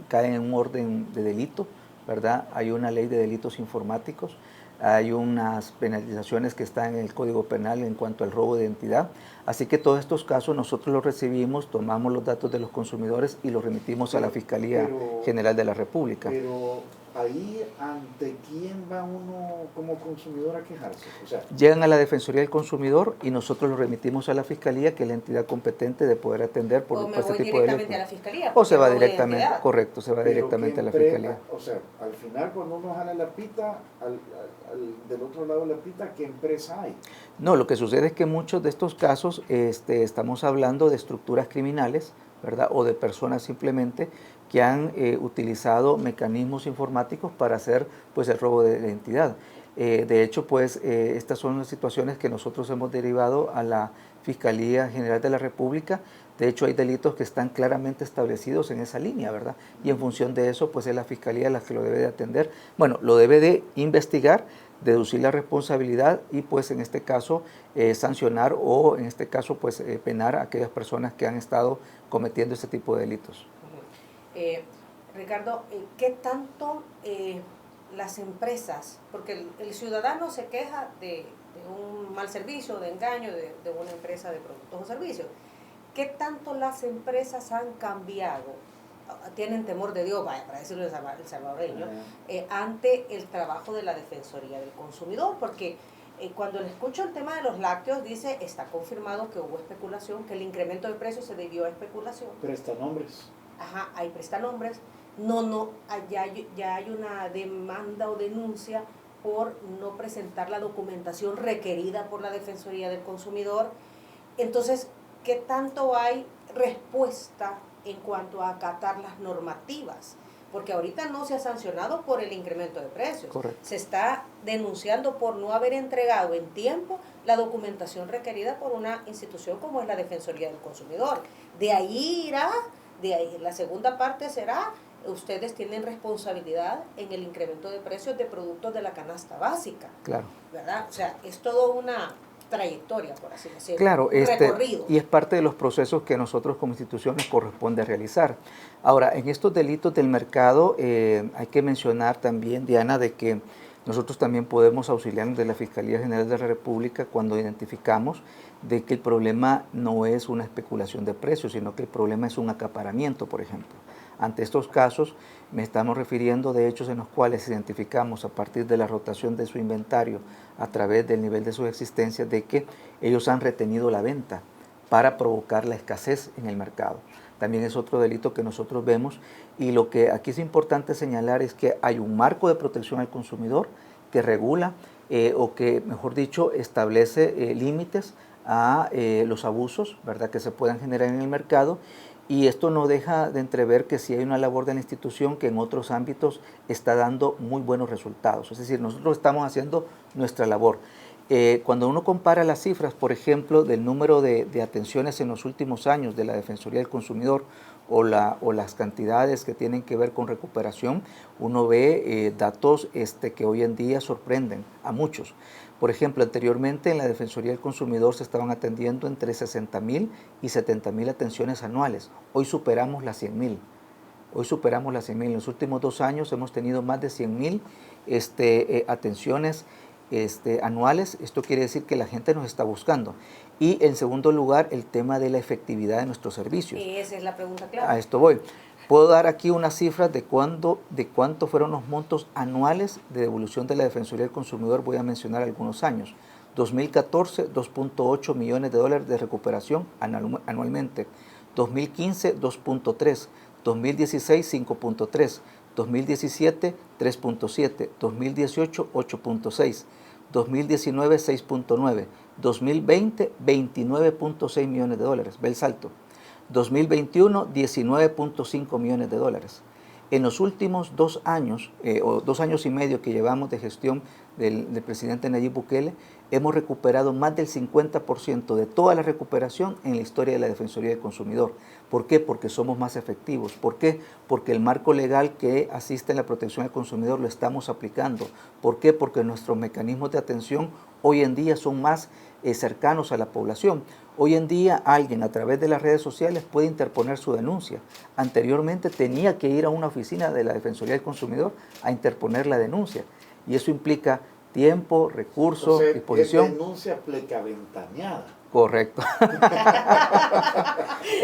caen en un orden de delito, ¿verdad? Hay una ley de delitos informáticos, hay unas penalizaciones que están en el Código Penal en cuanto al robo de identidad. Así que todos estos casos nosotros los recibimos, tomamos los datos de los consumidores y los remitimos a la Fiscalía General de la República. Pero ahí, ¿ante quién va uno como consumidor a quejarse? O sea, llegan a la Defensoría del Consumidor y nosotros lo remitimos a la Fiscalía, que es la entidad competente de poder atender por O me este voy tipo de directamente a la delitos. fiscalía. O se porque va no voy a directamente, entidad. correcto, se va pero directamente a la ¿quién Fiscalía. o sea, al final cuando uno jala la pita, del otro lado de la pita, ¿qué empresa hay? No, lo que sucede es que muchos de estos casos estamos hablando de estructuras criminales, ¿verdad? O de personas simplemente que han utilizado mecanismos informáticos para hacer pues el robo de identidad. De hecho, pues estas son las situaciones que nosotros hemos derivado a la Fiscalía General de la República. De hecho, hay delitos que están claramente establecidos en esa línea, ¿verdad? Y en función de eso, pues es la Fiscalía la que lo debe de atender. Bueno, lo debe de investigar, deducir la responsabilidad y pues en este caso sancionar o en este caso pues penar a aquellas personas que han estado cometiendo este tipo de delitos. Ricardo, ¿qué tanto las empresas, porque el ciudadano se queja de un mal servicio, de engaño de una empresa de productos o servicios, ¿qué tanto las empresas han cambiado? Tienen temor de Dios, vaya, para decirlo el salvadoreño, ante el trabajo de la Defensoría del Consumidor, porque cuando le escucho el tema de los lácteos, dice, está confirmado que hubo especulación, que el incremento de precios se debió a especulación. Prestanombres. Ajá, hay prestanombres. No, ya hay una demanda o denuncia por no presentar la documentación requerida por la Defensoría del Consumidor. Entonces, ¿qué tanto hay respuesta en cuanto a acatar las normativas? Porque ahorita no se ha sancionado por el incremento de precios. Correcto. Se está denunciando por no haber entregado en tiempo la documentación requerida por una institución como es la Defensoría del Consumidor. De ahí la segunda parte será, ustedes tienen responsabilidad en el incremento de precios de productos de la canasta básica. Claro. ¿Verdad? O sea, es todo una trayectoria, por así decirlo. Claro, recorrido. y es parte de los procesos que nosotros como instituciones corresponde realizar. Ahora, en estos delitos del mercado hay que mencionar también, Diana, de que nosotros también podemos auxiliarnos de la Fiscalía General de la República cuando identificamos de que el problema no es una especulación de precios, sino que el problema es un acaparamiento, por ejemplo. Ante estos casos me estamos refiriendo de hechos en los cuales identificamos a partir de la rotación de su inventario a través del nivel de sus existencias de que ellos han retenido la venta para provocar la escasez en el mercado. También es otro delito que nosotros vemos y lo que aquí es importante señalar es que hay un marco de protección al consumidor que regula o que, mejor dicho, establece límites a los abusos, ¿verdad?, que se puedan generar en el mercado. Y esto no deja de entrever que sí hay una labor de la institución que en otros ámbitos está dando muy buenos resultados. Es decir, nosotros estamos haciendo nuestra labor. Cuando uno compara las cifras, por ejemplo, del número de atenciones en los últimos años de la Defensoría del Consumidor o las cantidades que tienen que ver con recuperación, uno ve datos que hoy en día sorprenden a muchos. Por ejemplo, anteriormente en la Defensoría del Consumidor se estaban atendiendo entre 60.000 y 70.000 atenciones anuales. Hoy superamos las 100.000. Hoy superamos las 100.000. En los últimos 2 años hemos tenido más de 100.000 atenciones anuales. Esto quiere decir que la gente nos está buscando. Y en segundo lugar, el tema de la efectividad de nuestros servicios. Esa es la pregunta clave. A esto voy. Puedo dar aquí unas cifras de cuánto fueron los montos anuales de devolución de la Defensoría del Consumidor. Voy a mencionar algunos años. 2014, 2.8 millones de dólares de recuperación anualmente. 2015, 2.3. 2016, 5.3. 2017, 3.7. 2018, 8.6. 2019, 6.9. 2020, 29.6 millones de dólares. Ve el salto. 2021, 19.5 millones de dólares. En los últimos 2 años, o 2 años y medio que llevamos de gestión del presidente Nayib Bukele, hemos recuperado más del 50% de toda la recuperación en la historia de la Defensoría del Consumidor. ¿Por qué? Porque somos más efectivos. ¿Por qué? Porque el marco legal que asiste en la protección al consumidor lo estamos aplicando. ¿Por qué? Porque nuestros mecanismos de atención hoy en día son más cercanos a la población. Hoy en día alguien a través de las redes sociales puede interponer su denuncia. Anteriormente tenía que ir a una oficina de la Defensoría del Consumidor a interponer la denuncia. Y eso implica tiempo, recursos, disposición. Es denuncia plecaventaneada. Correcto.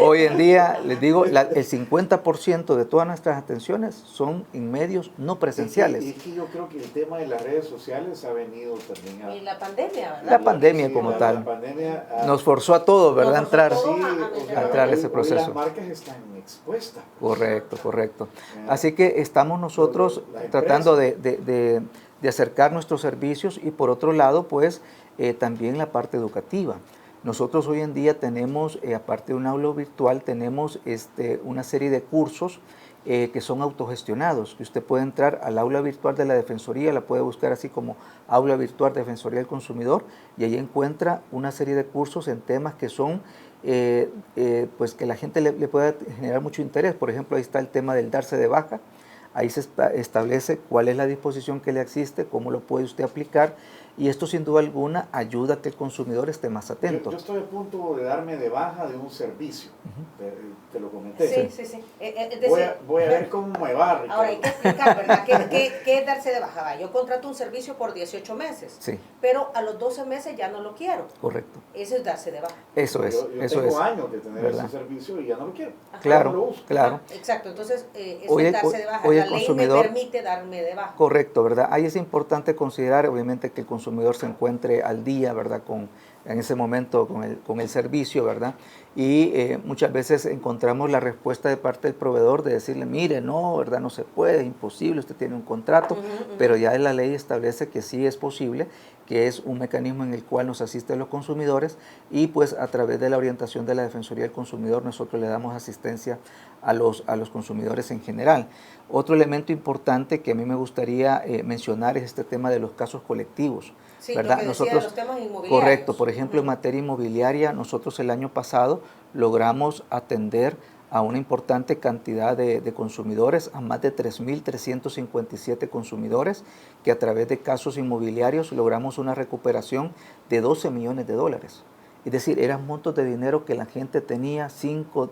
Hoy en día, les digo, el 50% de todas nuestras atenciones son en medios no presenciales. Y es que yo creo que el tema de las redes sociales ha venido también a... Y la pandemia, ¿verdad? La pandemia sí, como tal. La pandemia Nos forzó a todos, ¿verdad? Nos forzó Entrar. todos sí, a entrar a ese hoy proceso. las marcas están expuestas. Correcto, correcto. Así que estamos nosotros La empresa. tratando de acercar nuestros servicios y por otro lado, pues, también la parte educativa. Nosotros hoy en día tenemos, aparte de un aula virtual, tenemos una serie de cursos que son autogestionados, que usted puede entrar al aula virtual de la Defensoría, la puede buscar así como Aula Virtual Defensoría del Consumidor, y ahí encuentra una serie de cursos en temas que son, pues que la gente le pueda generar mucho interés. Por ejemplo, ahí está el tema del darse de baja. Ahí se establece cuál es la disposición que le existe, cómo lo puede usted aplicar, y esto sin duda alguna ayuda a que el consumidor esté más atento. Yo estoy a punto de darme de baja de un servicio, te lo comenté. Sí. Voy a ver cómo me va, Ricardo. Ahora hay que explicar, ¿verdad? ¿Qué es darse de baja? Va, yo contrato un servicio por 18 meses, Sí. pero a los 12 meses ya no lo quiero. Correcto. Eso es darse de baja. Eso es, Yo eso tengo es. años de tener ¿verdad? ese servicio y ya no lo quiero. Ajá. Claro, Ya no lo uso. claro. Ajá, exacto, entonces eso Hoy es el- darse de baja. hoy La el ley consumidor- me permite darme de baja. Correcto, ¿verdad? Ahí es importante considerar, obviamente, que el consumidor se encuentre al día, ¿verdad? En ese momento con el servicio, ¿verdad? Y muchas veces encontramos la respuesta de parte del proveedor de decirle, mire, no, ¿verdad? No se puede, es imposible, usted tiene un contrato, pero ya la ley establece que sí es posible, que es un mecanismo en el cual nos asisten los consumidores y pues a través de la orientación de la Defensoría del Consumidor nosotros le damos asistencia a los consumidores en general. Otro elemento importante que a mí me gustaría mencionar es este tema de los casos colectivos. Sí, ¿verdad? lo que decía de los temas inmobiliarios. Correcto, por ejemplo, en materia inmobiliaria, nosotros el año pasado logramos atender a una importante cantidad de consumidores, a más de 3.357 consumidores, que a través de casos inmobiliarios logramos una recuperación de 12 millones de dólares. Es decir, eran montos de dinero que la gente tenía 5,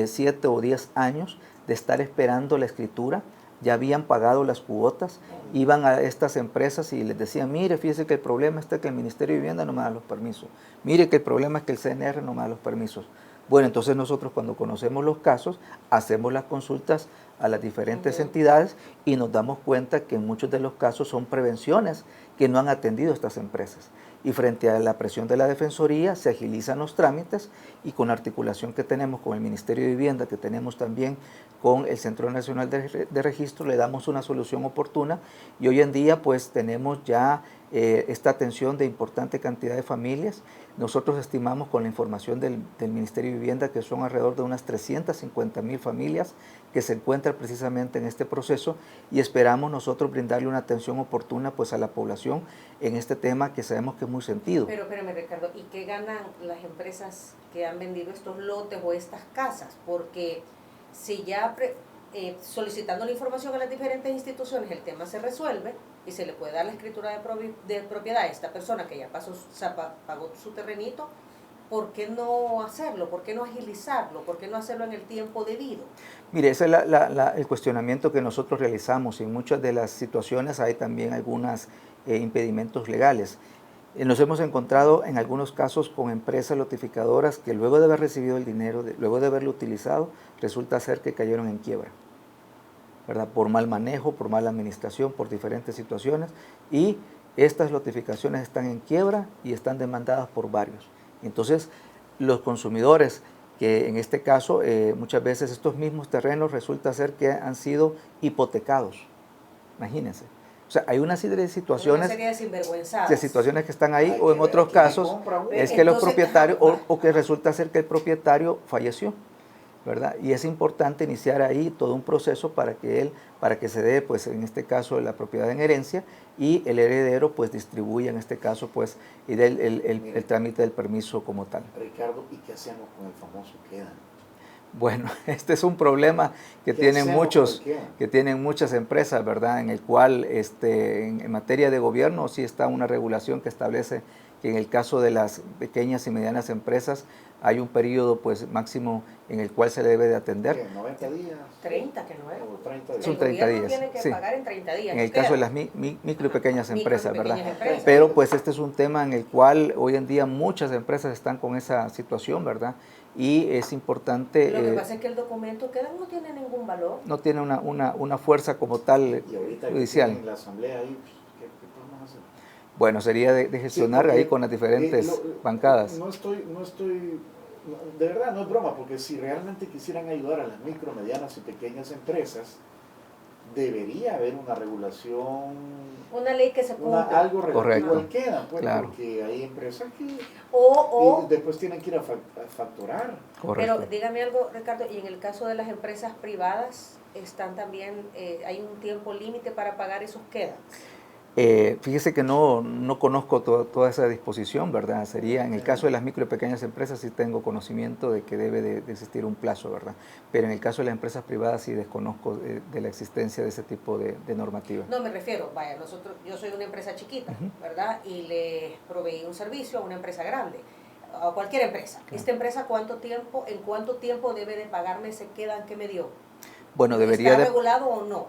7 o 10 años de estar esperando la escritura, ya habían pagado las cuotas, iban a estas empresas y les decían, mire, fíjese que el problema está que el Ministerio de Vivienda no me da los permisos, mire que el problema es que el CNR no me da los permisos. Bueno, entonces nosotros cuando conocemos los casos, hacemos las consultas a las diferentes entidades y nos damos cuenta que en muchos de los casos son prevenciones que no han atendido estas empresas. Y frente a la presión de la Defensoría se agilizan los trámites y con la articulación que tenemos con el Ministerio de Vivienda, que tenemos también con el Centro Nacional de Registro, le damos una solución oportuna y hoy en día pues tenemos ya esta atención de importante cantidad de familias. Nosotros estimamos con la información del Ministerio de Vivienda que son alrededor de unas 350,000 familias que se encuentran precisamente en este proceso y esperamos nosotros brindarle una atención oportuna pues a la población en este tema que sabemos que es muy sentido. Pero espérame, Ricardo, ¿y qué ganan las empresas que han vendido estos lotes o estas casas? Porque si ya solicitando la información a las diferentes instituciones el tema se resuelve y se le puede dar la escritura de propiedad a esta persona que ya pagó su terrenito, ¿por qué no hacerlo? ¿Por qué no agilizarlo? ¿Por qué no hacerlo en el tiempo debido? Mire, ese es el cuestionamiento que nosotros realizamos y en muchas de las situaciones hay también algunos impedimentos legales. Nos hemos encontrado en algunos casos con empresas notificadoras que luego de haber recibido el dinero, luego de haberlo utilizado, resulta ser que cayeron en quiebra, ¿verdad? Por mal manejo, por mala administración, por diferentes situaciones y estas notificaciones están en quiebra y están demandadas por varios. Entonces, los consumidores que en este caso muchas veces estos mismos terrenos resulta ser que han sido hipotecados, imagínense. O sea, hay una serie de situaciones, una serie de sinvergüenzadas. de situaciones que están ahí o en otros casos es que los propietarios o que resulta ser que el propietario falleció, ¿verdad? Y es importante iniciar ahí todo un proceso para que se dé, pues en este caso, la propiedad en herencia y el heredero pues distribuya en este caso pues y dé el trámite del permiso como tal. Ricardo, ¿y qué hacemos con el famoso quedan? Bueno, este es un problema que tienen muchas empresas, ¿verdad? En el cual en materia de gobierno sí está una regulación que establece que en el caso de las pequeñas y medianas empresas hay un periodo pues máximo en el cual se debe de atender. ¿Qué? 90 días. 30, que no es. O 30 días. Son El 30 gobierno días, tiene que sí. pagar en 30 días. En el caso de las micro y pequeñas Micro y empresas, pequeñas ¿verdad? empresas. Pero pues este es un tema en el cual hoy en día muchas empresas están con esa situación, ¿verdad? Y es importante... Lo que pasa es que el documento que dan no tiene ningún valor. no tiene una fuerza como tal Y ahorita que judicial. tienen la asamblea ahí, pues, ¿qué podemos hacer? Bueno, sería de gestionar Sí, porque, ahí con las diferentes bancadas. De verdad no es broma, porque si realmente quisieran ayudar a las micro, medianas y pequeñas empresas, debería haber una regulación, Una ley que se cumpla. algo relativo Correcto. al queda, pues, Claro. porque hay empresas que O y después tienen que ir a facturar. Correcto. Pero dígame algo, Ricardo, y en el caso de las empresas privadas, están también, hay un tiempo límite para pagar esos quedas. Fíjese que no conozco toda esa disposición, ¿verdad? Sería, en el caso de las micro y pequeñas empresas sí tengo conocimiento de que debe de existir un plazo, ¿verdad? Pero en el caso de las empresas privadas sí desconozco de la existencia de ese tipo de normativa. No, me refiero, vaya, yo soy una empresa chiquita, ¿verdad? Y le proveí un servicio a una empresa grande, a cualquier empresa. Claro. ¿Esta empresa en cuánto tiempo debe de pagarme ese quedan que me dio? Bueno, debería ¿Está de... regulado o no?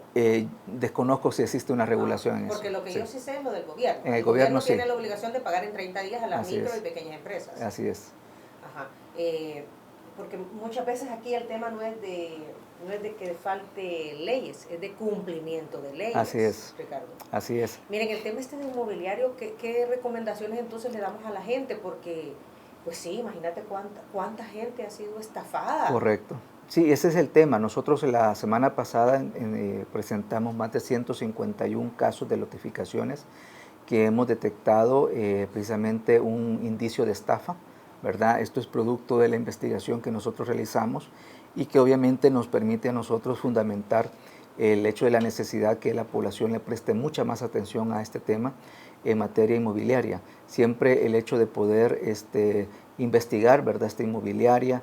Desconozco si existe una regulación en eso. Porque lo que Sí. yo sí sé es lo del gobierno. En el gobierno sí. tiene la obligación de pagar en 30 días a las Así micro es. y pequeñas empresas. Así es. Ajá. Porque muchas veces aquí el tema no es de que falte leyes, es de cumplimiento de leyes. Así es. Ricardo. Así es. Miren, el tema este de inmobiliario, ¿qué recomendaciones entonces le damos a la gente? Porque, pues sí, imagínate cuánta gente ha sido estafada. Correcto. Sí, ese es el tema. Nosotros la semana pasada presentamos más de 151 casos de notificaciones que hemos detectado precisamente un indicio de estafa, ¿verdad? Esto es producto de la investigación que nosotros realizamos y que obviamente nos permite a nosotros fundamentar el hecho de la necesidad que la población le preste mucha más atención a este tema en materia inmobiliaria. Siempre el hecho de poder investigar, ¿verdad?, esta inmobiliaria,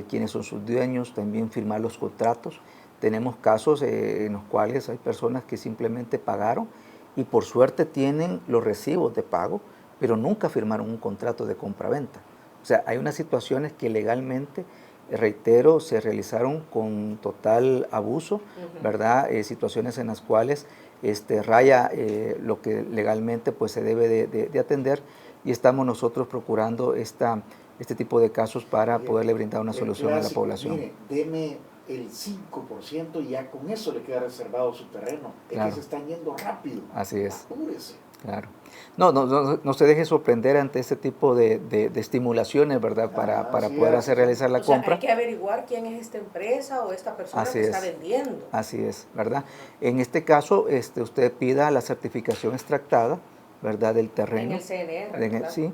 quiénes son sus dueños, también firmar los contratos. Tenemos casos en los cuales hay personas que simplemente pagaron y por suerte tienen los recibos de pago, pero nunca firmaron un contrato de compraventa. O sea, hay unas situaciones que legalmente, reitero, se realizaron con total abuso, ¿verdad? Situaciones en las cuales raya lo que legalmente pues, se debe de atender y estamos nosotros procurando este tipo de casos para poderle brindar una solución a la población. Mire, deme el 5% y ya con eso le queda reservado su terreno. Claro. Es que se están yendo rápido. Así es. Apúrese. Claro. No se deje sorprender ante este tipo de estimulaciones, ¿verdad? Para poder realizar la compra. Hay que averiguar quién es esta empresa o esta persona que está vendiendo. Así es, ¿verdad? En este caso, usted pida la certificación extractada, ¿verdad? Del terreno. En el CNR, ¿verdad? Sí.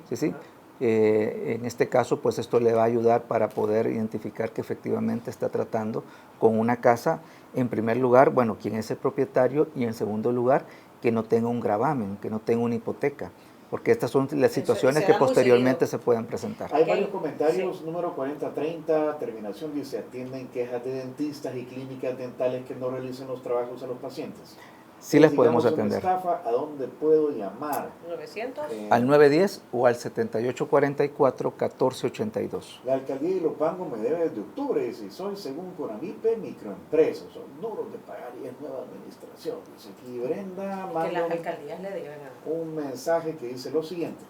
En este caso, pues esto le va a ayudar para poder identificar que efectivamente está tratando con una casa, en primer lugar, bueno, quién es el propietario y en segundo lugar, que no tenga un gravamen, que no tenga una hipoteca, porque estas son las situaciones que posteriormente se pueden presentar. Hay varios comentarios, sí. Número 4030, terminación dice, atienden quejas de dentistas y clínicas dentales que no realicen los trabajos a los pacientes. Sí las podemos atender. Estafa, ¿a dónde puedo llamar? 900. Al 910 o al 7844-1482. La alcaldía de Ilopango me debe desde octubre, dice, soy según Conamipe microempresa, son duros de pagar y es nueva administración. Dice aquí Brenda, que las alcaldías le deben un mensaje que dice lo siguiente.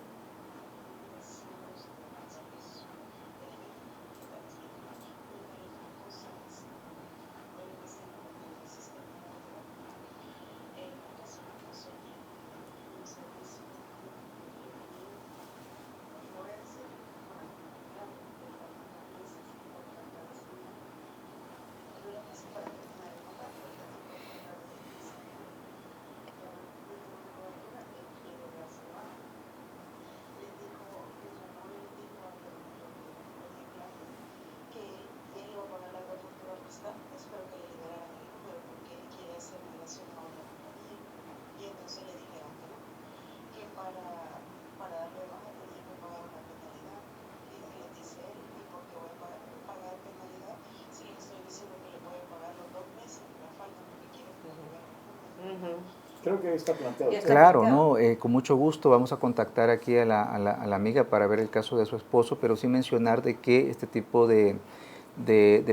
Creo que está planteado. Ya está Claro, planteado. ¿no? Con mucho gusto vamos a contactar aquí a la amiga para ver el caso de su esposo, pero sí mencionar de que este tipo de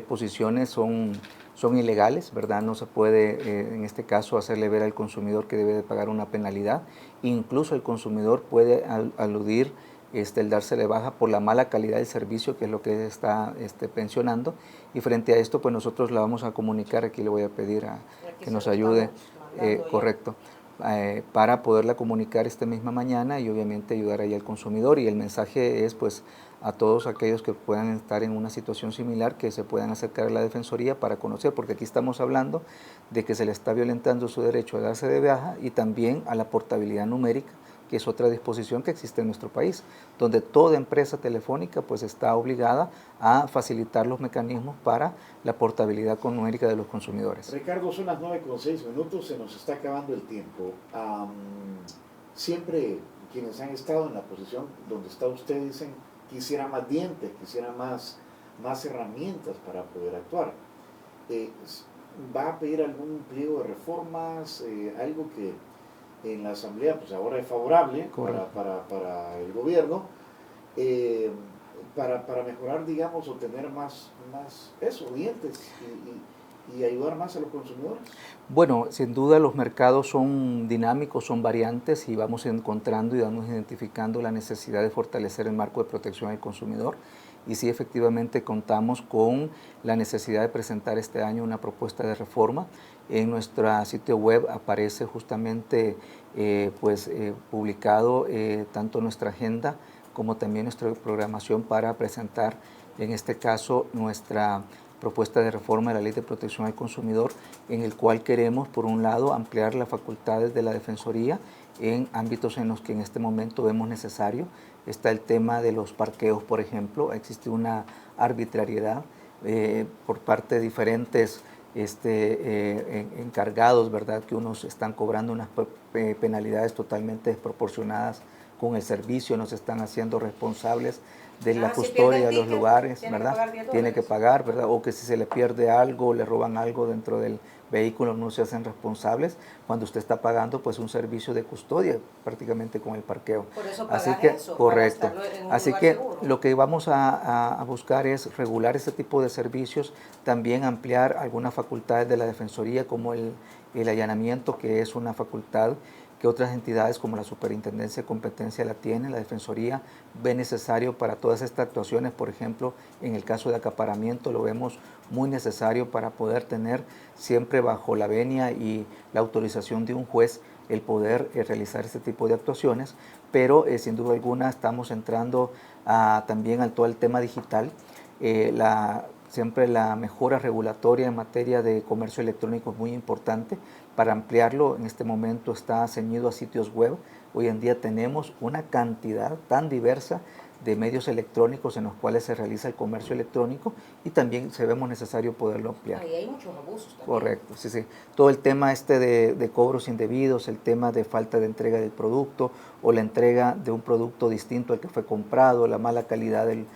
posiciones son ilegales, ¿verdad? No se puede, en este caso, hacerle ver al consumidor que debe de pagar una penalidad. Incluso el consumidor puede aludir el darse de baja por la mala calidad del servicio, que es lo que está pensionando. Y frente a esto, pues nosotros la vamos a comunicar. Aquí le voy a pedir Aquí que se nos lo ayude, estamos mandando ya. correcto, para poderla comunicar esta misma mañana y obviamente ayudar ahí al consumidor. Y el mensaje es, pues, a todos aquellos que puedan estar en una situación similar, que se puedan acercar a la Defensoría para conocer, porque aquí estamos hablando de que se le está violentando su derecho a darse de baja y también a la portabilidad numérica, que es otra disposición que existe en nuestro país, donde toda empresa telefónica pues está obligada a facilitar los mecanismos para la portabilidad numérica de los consumidores. Ricardo, son las 9:06, se nos está acabando el tiempo. Siempre quienes han estado en la posición donde está usted dicen quisiera más dientes, quisiera más herramientas para poder actuar. ¿Va a pedir algún pliego de reformas, algo que en la Asamblea pues ahora es favorable para el gobierno, para mejorar, digamos, o tener más dientes y ayudar más a los consumidores? Bueno, sin duda los mercados son dinámicos, son variantes y vamos encontrando y vamos identificando la necesidad de fortalecer el marco de protección al consumidor. Y sí, efectivamente contamos con la necesidad de presentar este año una propuesta de reforma. En nuestro sitio web aparece justamente publicado tanto nuestra agenda como también nuestra programación para presentar, en este caso, nuestra propuesta de reforma de la Ley de Protección al Consumidor, en el cual queremos, por un lado, ampliar las facultades de la Defensoría en ámbitos en los que en este momento vemos necesario. Está el tema de los parqueos, por ejemplo. Existe una arbitrariedad por parte de diferentes encargados, ¿verdad?, que unos están cobrando unas penalidades totalmente desproporcionadas con el servicio, nos están haciendo responsables de la custodia de los lugares, ¿verdad? Tiene que pagar, ¿verdad? O que si se le pierde algo, le roban algo dentro del vehículo, no se hacen responsables cuando usted está pagando pues un servicio de custodia prácticamente con el parqueo. Por eso Así que, eso, correcto. para estarlo en un Así lugar que seguro. lo que vamos a buscar es regular ese tipo de servicios, también ampliar algunas facultades de la Defensoría como el allanamiento, que es una facultad que otras entidades como la Superintendencia de Competencia la tienen. La Defensoría ve necesario para todas estas actuaciones, por ejemplo, en el caso de acaparamiento lo vemos muy necesario para poder tener siempre bajo la venia y la autorización de un juez el poder realizar este tipo de actuaciones, pero sin duda alguna estamos entrando también al todo el tema digital. Siempre la mejora regulatoria en materia de comercio electrónico es muy importante. Para ampliarlo, en este momento está ceñido a sitios web. Hoy en día tenemos una cantidad tan diversa de medios electrónicos en los cuales se realiza el comercio electrónico y también se vemos necesario poderlo ampliar. Ahí hay muchos abusos también. Correcto, sí, sí. Todo el tema de cobros indebidos, el tema de falta de entrega del producto o la entrega de un producto distinto al que fue comprado, la mala calidad del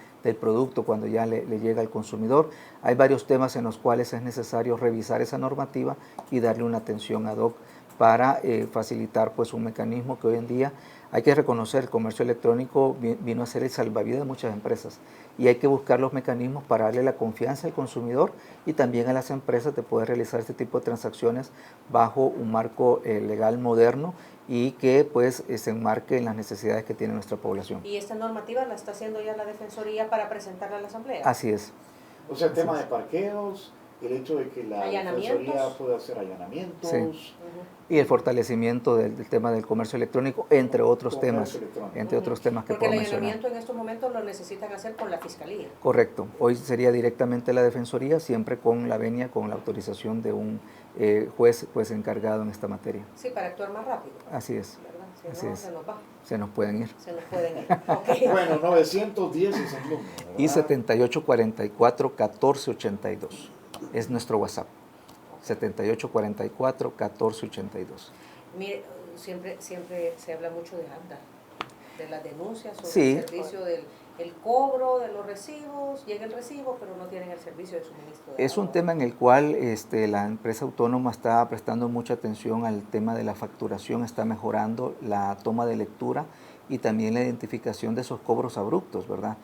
producto cuando ya le llega al consumidor. Hay varios temas en los cuales es necesario revisar esa normativa y darle una atención ad hoc para facilitar pues un mecanismo que hoy en día hay que reconocer. El comercio electrónico vino a ser el salvavidas de muchas empresas y hay que buscar los mecanismos para darle la confianza al consumidor y también a las empresas de poder realizar este tipo de transacciones bajo un marco legal moderno y que pues se enmarque en las necesidades que tiene nuestra población. ¿Y esta normativa la está haciendo ya la Defensoría para presentarla a la Asamblea? Así es. O sea, el tema de parqueos, el hecho de que la Defensoría pueda hacer allanamientos. Sí. Y el fortalecimiento del tema del comercio electrónico, entre otros temas. Entre otros temas que puedo mencionar. Porque el allanamiento en estos momentos lo necesitan hacer con la Fiscalía. Correcto. Hoy sería directamente la Defensoría, siempre con la venia, con la autorización de un juez pues encargado en esta materia. Sí, para actuar más rápido. Así es. ¿Verdad? Si Así no, es. se nos va. Se nos pueden ir. Se nos pueden ir. Okay. Bueno, 910 es el número, ¿verdad? Y 7844-1482 es nuestro WhatsApp. 7844-1482. Mire, siempre se habla mucho de ANDA, de las denuncias sobre Sí. el servicio el cobro de los recibos, llega el recibo, pero no tienen el servicio de suministro de Es agua. un tema en el cual la empresa autónoma está prestando mucha atención al tema de la facturación, está mejorando la toma de lectura y también la identificación de esos cobros abruptos, ¿verdad?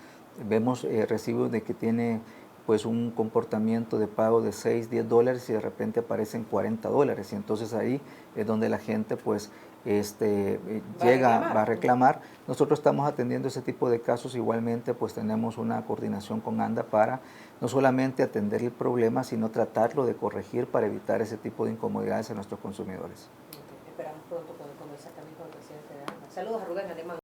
Vemos recibos de que tiene pues un comportamiento de pago de 6, 10 dólares y de repente aparecen 40 dólares y entonces ahí es donde la gente pues va a reclamar. Nosotros estamos atendiendo ese tipo de casos, igualmente pues tenemos una coordinación con ANDA para no solamente atender el problema, sino tratarlo de corregir para evitar ese tipo de incomodidades a nuestros consumidores. Esperamos pronto poder conversar también con el presidente de ANDA. Saludos a Rubén Alemán.